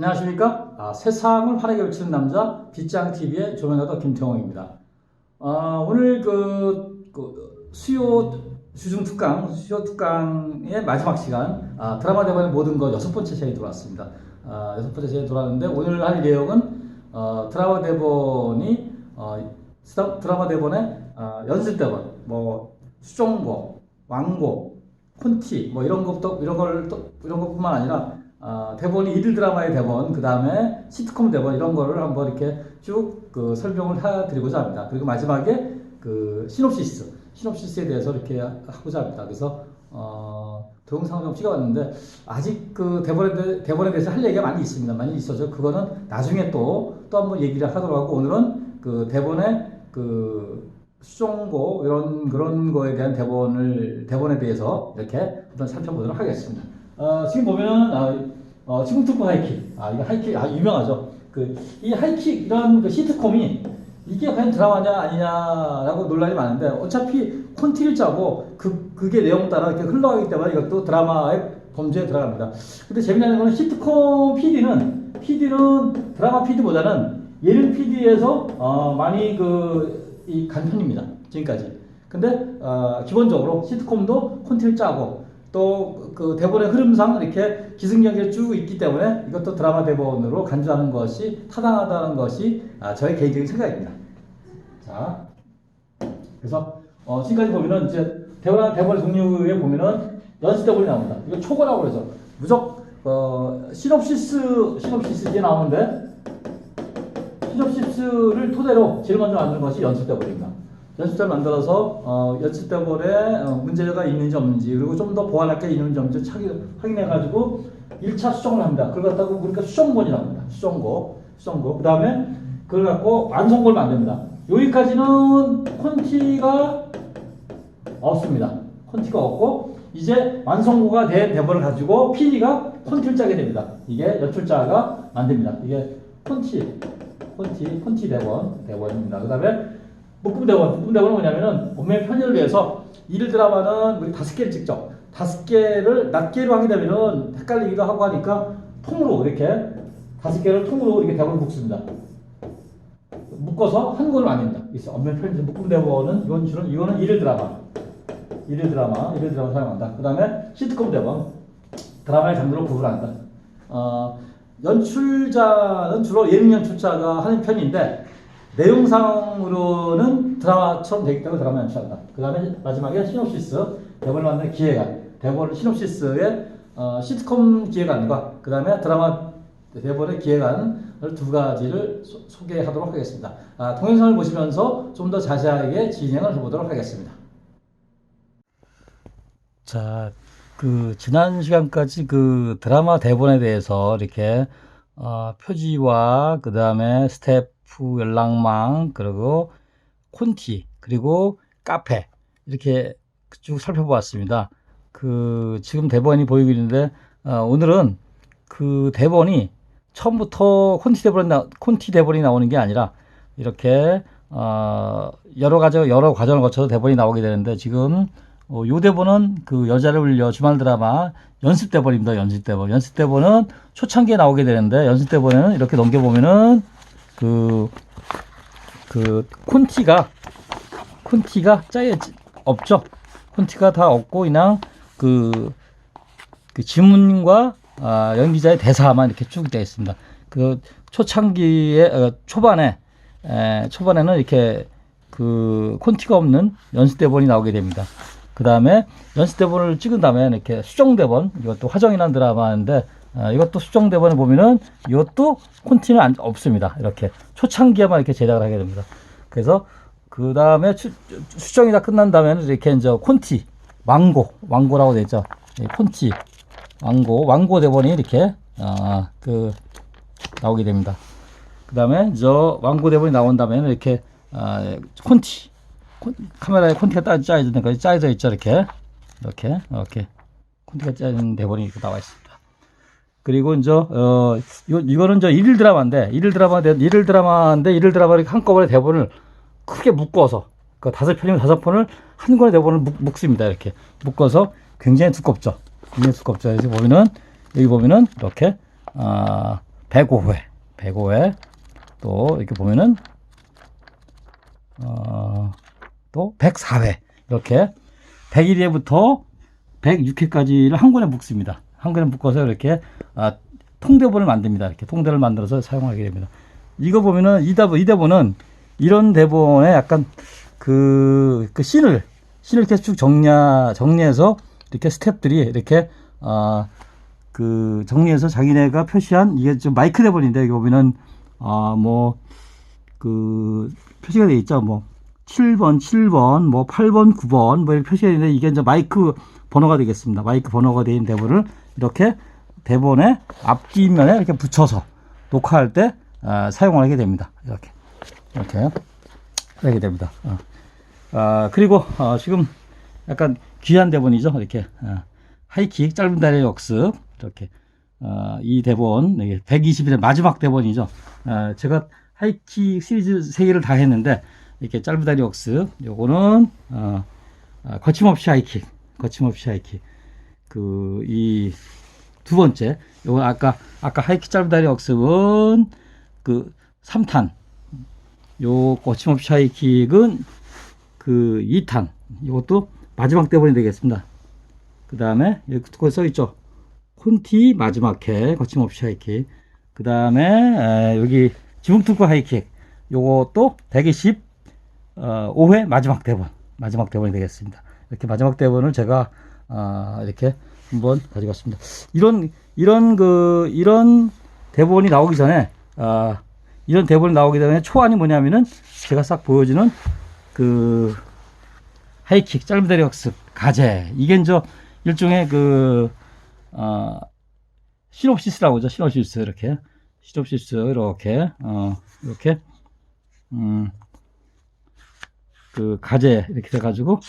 안녕하십니까? 세상을 환하게 비추는 남자 빗장TV의 조명가더 김태홍입니다. 오늘 수요 주중 특강, 수요 특강의 마지막 시간, 드라마 대본의 모든 것 6번째 시간이 돌아왔습니다. 6번째 시간이 돌아왔는데 오늘 할 내용은 드라마 대본이 드라마 대본의 연습 대본, 수정고, 완고, 콘티 이런 것뿐만 아니라 대본이 일일 드라마의 대본, 그 다음에 시트콤 대본 이런 거를 한번 이렇게 쭉 설명을 해드리고자 합니다. 그리고 마지막에 시놉시스에 대해서 이렇게 하고자 합니다. 그래서 동영상을 좀 찍어봤는데 아직 대본에 대해서 할 얘기가 많이 있습니다. 많이 있어서 그거는 나중에 또 한번 얘기를 하도록 하고, 오늘은 대본의 수정고 그런 거에 대한 대본에 대해서 이렇게 한번 살펴보도록 하겠습니다. 지금 보면은 지금 듣고 하이킥, 이거 하이킥 유명하죠. 이 하이킥 이런 시트콤이 이게 과연 드라마냐 아니냐라고 논란이 많은데, 어차피 콘티를 짜고 그게 내용 따라 이렇게 흘러가기 때문에 이것도 드라마의 범죄에 들어갑니다. 근데 재미나는 거는 시트콤 PD는 드라마 PD보다는 예능 PD에서 많이 이 간편입니다. 지금까지. 근데 기본적으로 시트콤도 콘티를 짜고 또 대본의 흐름상 이렇게 기승전결이 쭉 있기 때문에 이것도 드라마 대본으로 간주하는 것이 타당하다는 것이 저의 개인적인 생각입니다. 자, 그래서 지금까지 보면은 이제 대본의 종류에 보면은 연습 대본이 나옵니다. 이거 초고라고 그러죠. 시놉시스 이게 나오는데, 시놉시스를 토대로 제일 먼저 만드는 것이 연습 대본입니다. 연습대를 만들어서 연습 대본에 문제가 있는지 없는지, 그리고 좀 더 보완할 게 있는지 없는지 확인해가지고 1차 수정을 합니다. 그걸 갖다가 우리가 수정본이 나옵니다. 수정고. 그 다음에 그걸 갖고 완성고를 만듭니다. 여기까지는 콘티가 없습니다. 콘티가 없고, 이제 완성고가 된 대본을 가지고 PD가 콘티를 짜게 됩니다. 이게 연출자가 만듭니다. 이게 콘티 대본입니다. 그 다음에 묶음 대본은 뭐냐면은 본명의 편의를 위해서 일일 드라마는 우리 5개를 찍죠. 5개를 낱개로 하게 되면은 헷갈리기도 하고 하니까 통으로 이렇게 5개를 통으로 이렇게 대본을 묶습니다. 묶어서 한 권을 만듭니다. 엄면 편집 묶음 대본은 이거는 일일 드라마 사용한다. 그 다음에 시트콤 대본, 드라마의 장르로 구분한다. 연출자는 주로 예능 연출자가 하는 편인데, 내용상으로는 드라마처럼 되기 때문에 드라마 연출한다. 그 다음에 마지막에 시놉시스, 대본을 만드는 기획안, 대본 시놉시스의 시트콤 기획안과 그 다음에 드라마 대본의 기획안을 두 가지를 소개하도록 하겠습니다. 동영상을 보시면서 좀 더 자세하게 진행을 해보도록 하겠습니다. 자, 지난 시간까지 드라마 대본에 대해서 이렇게 표지와 그 다음에 스태프 연락망, 그리고 콘티, 그리고 카페 이렇게 쭉 살펴보았습니다. 지금 대본이 보이고 있는데, 오늘은 대본이 처음부터 콘티 대본이 나오는 게 아니라 이렇게 여러 과정을 거쳐서 대본이 나오게 되는데, 지금 요 대본은 여자를 울려 주말 드라마 연습 대본입니다. 연습 대본은 초창기에 나오게 되는데, 연습 대본에는 이렇게 넘겨보면은 콘티가 없죠. 콘티가 다 없고 그냥 지문과 연기자의 대사만 이렇게 쭉 되어 있습니다. 초창기에 초반에는 이렇게 콘티가 없는 연습 대본이 나오게 됩니다. 그 다음에 연습 대본을 찍은 다음에 이렇게 수정 대본, 이것도 화정이라는 드라마인데, 이것도 수정 대본을 보면은 이것도 콘티는 없습니다. 이렇게 초창기에만 이렇게 제작을 하게 됩니다. 그래서 그 다음에 수정이 다 끝난 다음에는 이렇게 이제 콘티, 완고라고 되어 있죠. 콘티, 완고 대본이 이렇게 나오게 됩니다. 그 다음에 완고 대본이 나온 다음에는 이렇게 카메라에 콘티가 짜여져 있죠. 이렇게 콘티가 짜여진 대본이 이렇게 나와 있습니다. 그리고 이거는 일일 드라마인데 일일 드라마를 한꺼번에 대본을 크게 묶어서 5편이면 5편을 한 권의 대본을 묶습니다. 이렇게 묶어서 굉장히 두껍죠. 그래서 여기 보면은 이렇게 105회, 105회, 또 이렇게 보면은 또 104회, 이렇게 101회부터 106회까지를 한 권에 묶습니다. 한 권에 묶어서 이렇게 통대본을 만듭니다. 이렇게 통대를 만들어서 사용하게 됩니다. 이거 보면은 이 대본은 이런 대본에 약간 그 씬을 이렇게 쭉 정리해서 이렇게 스태프들이 이렇게 그 정리해서 자기네가 표시한, 이게 좀 마이크 대본인데, 여기 보면은 뭐 그 표시가 되어 있죠. 뭐 7번, 뭐 8번, 9번 뭐 이렇게 표시가 되는데, 이게 이제 마이크 번호가 되겠습니다. 마이크 번호가 되어 있는 대본을 이렇게 대본의 앞뒷면에 이렇게 붙여서 녹화할 때 사용을 하게 됩니다. 이렇게 하게 됩니다. 그리고 지금 약간 귀한 대본이죠. 이렇게 하이킥 짧은 다리의 역습, 이렇게 이 대본 120일의 마지막 대본이죠. 제가 하이킥 시리즈 3개를 다 했는데, 이렇게 짧은 다리 역습, 요거는 거침없이 하이킥, 그 이 두 번째, 요건 아까 하이킥 짧은 다리 역습은 그 3탄, 요 거침없이 하이킥은 그 2탄, 이것도 마지막 대본이 되겠습니다. 그 다음에 여기 써 있죠. 콘티 마지막 회, 거침없이 하이킥. 그 다음에 여기 지붕 뚫고 하이킥, 요것도 125회 마지막 대본이 되겠습니다. 이렇게 마지막 대본을 제가 이렇게 한번 가져갔습니다. 이런 대본이 나오기 전에 초안이 뭐냐면은, 제가 싹 보여주는 그 하이킥 짧은 다리 역습 가제, 이게 이제 일종의 그 시놉시스라고 하죠. 시놉시스, 이렇게 그 가제 이렇게 돼가지고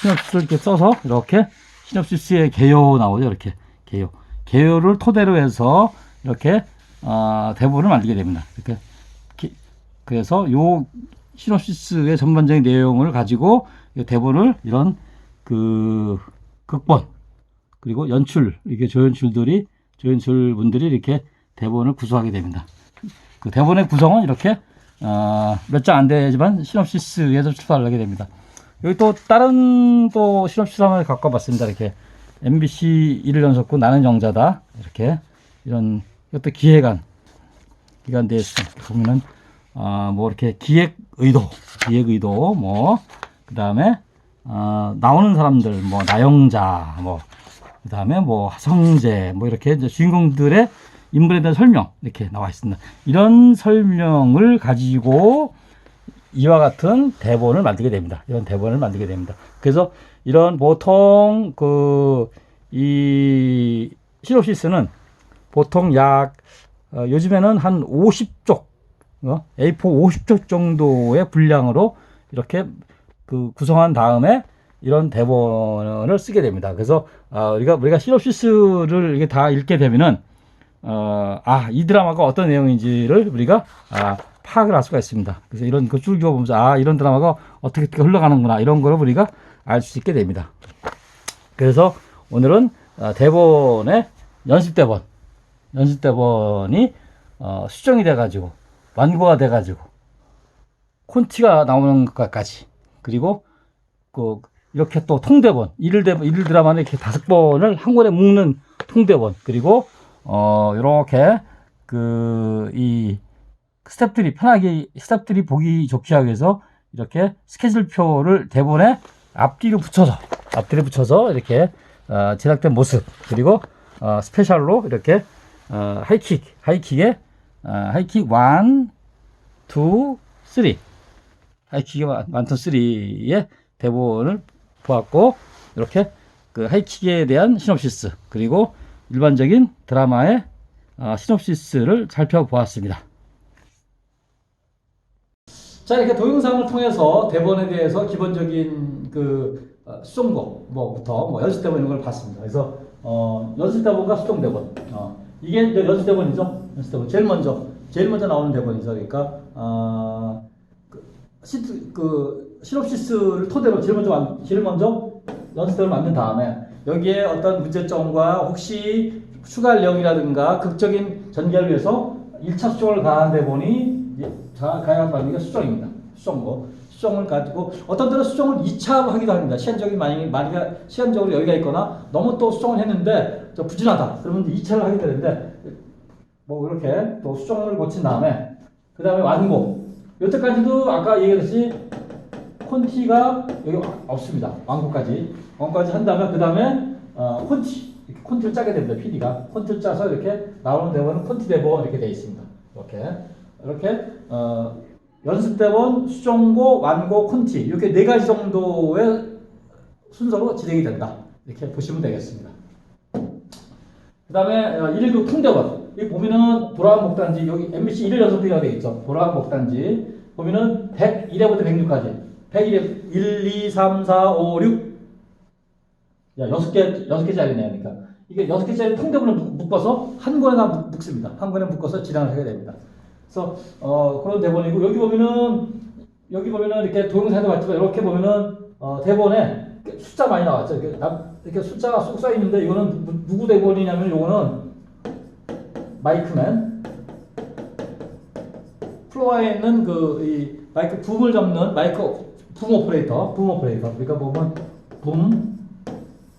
시놉시스를 이렇게 써서, 이렇게 시놉시스의 개요 나오죠. 이렇게 개요를 토대로 해서 이렇게 대본을 만들게 됩니다. 이렇게 그래서 요 시놉시스의 전반적인 내용을 가지고 이 대본을 이런 그 극본, 그리고 연출, 이렇게 조연출분들이 이렇게 대본을 구성하게 됩니다. 그 대본의 구성은 이렇게 몇 장 안 되지만 시놉시스에서 출발을 하게 됩니다. 여기 또 다른 또 시놉시스 한번 갖고 와봤습니다. 이렇게 MBC 1일 연속극 나는 영자다, 이렇게 이런, 이것도 기획안되어 있습니다. 보면은 뭐 이렇게 기획 의도, 뭐 그 다음에 나오는 사람들, 뭐 나영자, 뭐 그 다음에 뭐 하성재, 뭐 이렇게 이제 주인공들의 인물에 대한 설명 이렇게 나와 있습니다. 이런 설명을 가지고 이와 같은 대본을 만들게 됩니다. 그래서 이런 보통 이 시놉시스는 보통 약 요즘에는 한 50쪽, A4 50쪽 정도의 분량으로 이렇게 그 구성한 다음에 이런 대본을 쓰게 됩니다. 그래서 우리가 시놉시스를 이게 다 읽게 되면은 이 드라마가 어떤 내용인지를 우리가 파악을 할 수가 있습니다. 그래서 이런 그 줄 그어보면서 이런 드라마가 어떻게 흘러가는구나, 이런 거를 우리가 알 수 있게 됩니다. 그래서 오늘은 대본의 연습대본이 수정이 돼가지고 완고가 돼가지고 콘티가 나오는 것까지, 그리고 이렇게 또 통대본, 일일 드라마는 이렇게 5번을 한 권에 묶는 통대본, 그리고 이렇게 이 스태프들이 보기 좋게 하기 위해서 이렇게 스케줄표를 대본에 앞뒤로 붙여서 이렇게 제작된 모습, 그리고 스페셜로 이렇게 하이킥 1, 2, 3 하이킥의 1, 2, 3의 대본을 보았고, 이렇게 그 하이킥에 대한 시놉시스, 그리고 일반적인 드라마의 시놉시스를 살펴보았습니다. 자, 이렇게 동영상을 통해서 대본에 대해서 기본적인 그 수정도 뭐부터 연습 대본 이런 걸 봤습니다. 그래서 연습 대본과 수정 대본, 이게 이제 연습 대본이죠. 연습 대본 제일 먼저 나오는 대본이죠. 그러니까 시놉시스를 토대로 제일 먼저 연습 대본을 만든 다음에 여기에 어떤 문제점과 혹시 추가할 내용이라든가 극적인 전개를 위해서 1차 수정을 가한 대본이 가야 하는 게 수정입니다. 수정을 가지고 어떤 때는 수정을 2차 하기도 합니다. 만약에 시간적으로 여유가 있거나 너무 또 수정을 했는데 좀 부진하다. 그러면 2차를 하게 되는데 뭐 이렇게 또 수정을 거친 다음에 그 다음에 완고. 여태까지도 아까 얘기했듯이 콘티가 여기 없습니다. 완고까지 한 다음에 그 다음에 콘티를 짜게 됩니다. PD가 콘티를 짜서 이렇게 나오는 대본은 콘티 대본 이렇게 되어 있습니다. 이렇게 연습 대본, 수정고, 완고, 콘티 이렇게 4가지 정도의 순서로 진행이 된다. 이렇게 보시면 되겠습니다. 그 다음에 119 통대본. 여기 보면은 돌아간 목단지 여기 MBC 1일 연속회가 되어 있죠. 돌아간 목단지 보면은 101회부터 106까지 101회 1, 2, 3, 4, 5, 6 6개 6개짜리네요. 그러니까 이게 6개짜리 통대본을 묶어서 한 권에다 묶습니다. 한 권에 묶어서 진행을 하게 됩니다. 그래서 그런 대본이고 여기 보면은 이렇게 동영상도 봤지만 이렇게 보면은 대본에 숫자 많이 나왔죠. 이렇게 숫자가 쏙 써 있는데 이거는 누구 대본이냐면 이거는 마이크맨 플로어에 있는 이 마이크 붐을 잡는 붐 오퍼레이터 그러니까 보면 붐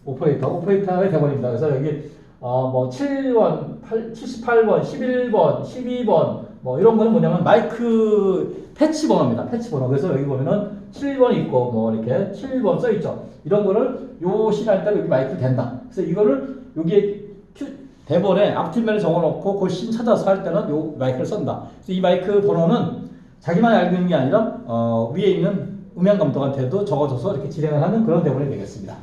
오퍼레이터의 대본입니다. 그래서 여기 뭐 7번, 78번, 11번, 12번 뭐 이런 거는 뭐냐면 마이크 패치 번호입니다. 패치 번호. 그래서 여기 보면은 7번 있고 뭐 이렇게 7번 써 있죠. 이런 거를 요 시간 때 여기 마이크 된다. 그래서 이거를 여기에 대본에 앞뒷면에 적어놓고 그 씬 찾아서 할 때는 요 마이크를 쓴다. 그래서 이 마이크 번호는 자기만 알고 있는 게 아니라 위에 있는 음향 감독한테도 적어줘서 이렇게 진행을 하는 그런 대본이 되겠습니다.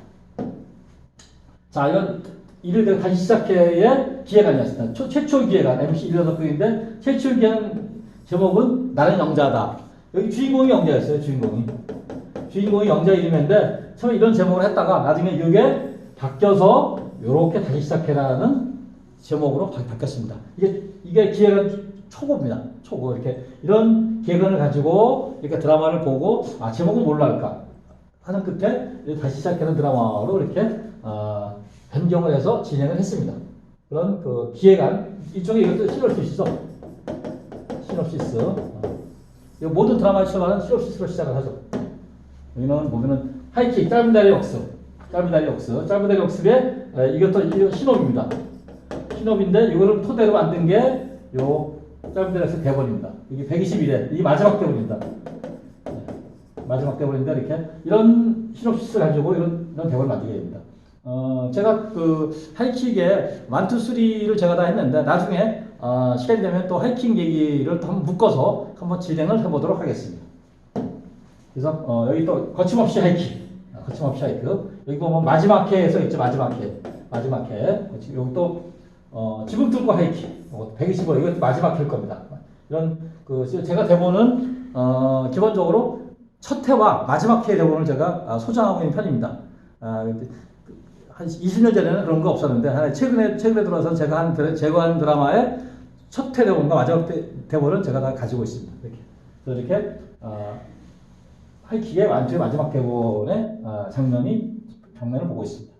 자, 이건 이를 다시 시작해의 기획안이었습니다. 최초 기획안, MC 1년속극인데 최초 기획안 제목은 나는 영자다. 여기 주인공이 영자였어요. 주인공이 영자 이름인데 처음에 이런 제목을 했다가 나중에 이게 바뀌어서 이렇게 다시 시작해라는 제목으로 바뀌었습니다. 이게 기획안 초고입니다. 초고. 이렇게 이런 기획안을 가지고 이렇게 드라마를 보고 제목은 뭘로 할까 하는 끝에 다시 시작하는 드라마로 이렇게 변경을 해서 진행을 했습니다. 그런 그 기획안 이쪽에 이것도 시놉시스죠. 모든 드라마의 출발은 시놉시스로 시작을 하죠. 여기는 보면은 하이킥 짧은 다리 억습에 이것도 신업입니다. 신업인데 이거를 토대로 만든 게 요 짧은 다리 억습 대본입니다. 이게 121회 이 마지막 대본입니다. 마지막 대본인데 이렇게 이런 시놉시스를 가지고 이런 대본을 만들게 됩니다. 제가 그 하이킥의 1, 2, 3를 제가 다 했는데 나중에 시간이 되면 또 하이킥 얘기를 또 한번 묶어서 한번 진행을 해보도록 하겠습니다. 그래서 여기 또 거침없이 하이킥 여기 보면 마지막 회에서 있죠. 마지막 회 여기 또 지붕 뚫고 하이킥 125 이것도 마지막 회일 겁니다. 이런 제가 대본은 기본적으로 첫 회와 마지막 회 대본을 제가 소장하고 있는 편입니다. 한 20년 전에는 그런 거 없었는데 최근에 들어서 제가 한 드라마의 첫 회 대본과 마지막 대본을 제가 다 가지고 있습니다. 이렇게 하이킥의 완주의 마지막 대본의 장면을 보고 있습니다.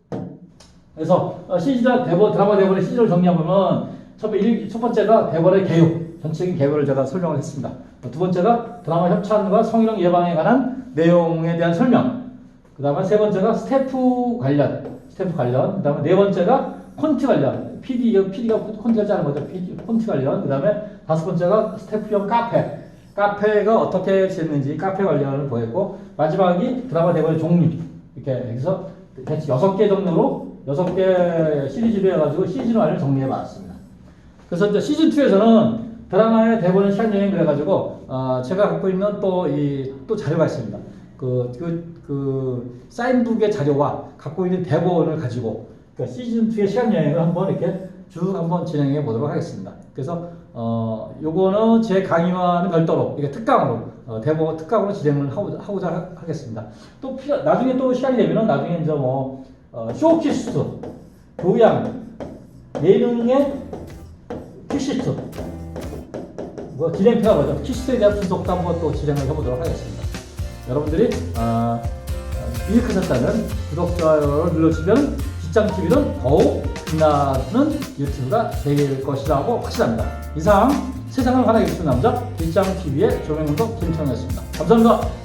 그래서 드라마 대본의 시즌을 정리해보면 첫 번째가 대본의 개요, 전체적인 개요를 제가 설명을 했습니다. 두 번째가 드라마 협찬과 성희롱 예방에 관한 내용에 대한 설명. 그 다음에 세 번째가 스태프 관련. 그 다음에 네 번째가 콘티 관련. PD가 콘티를 짜는 거죠. 콘티 관련. 그 다음에 다섯 번째가 스태프형 카페가 어떻게 됐는지 카페 관련을 보였고, 마지막이 드라마 대본의 종류. 이렇게 해서 6개 정도로 6개 시리즈로 해가지고 시즌 1을 정리해 봤습니다. 그래서 이제 시즌 2에서는 드라마의 대본의 시간여행 그래가지고, 제가 갖고 있는 또 자료가 있습니다. 사인북의 자료와 갖고 있는 대본을 가지고 시즌 2의 시간 여행을 한번 이렇게 쭉 한번 진행해 보도록 하겠습니다. 그래서 요거는 제 강의와는 별도로 이게 특강으로 대본 특강으로 진행을 하고자 하겠습니다. 또 나중에 또 시간이 되면은 나중에 이제 쇼키스, 교양, 예능의 퀴시트 진행표가 뭐죠? 퀴시트에 대한 분석도 한번 또 진행을 해보도록 하겠습니다. 여러분들이 유익하셨다면 구독, 좋아요를 눌러주시면 빗장TV는 더욱 빛나는 유튜브가 될 것이라고 확신합니다. 이상 세상을 환하게 비추는 남자 빗장TV의 조명운동 김청이었습니다. 감사합니다.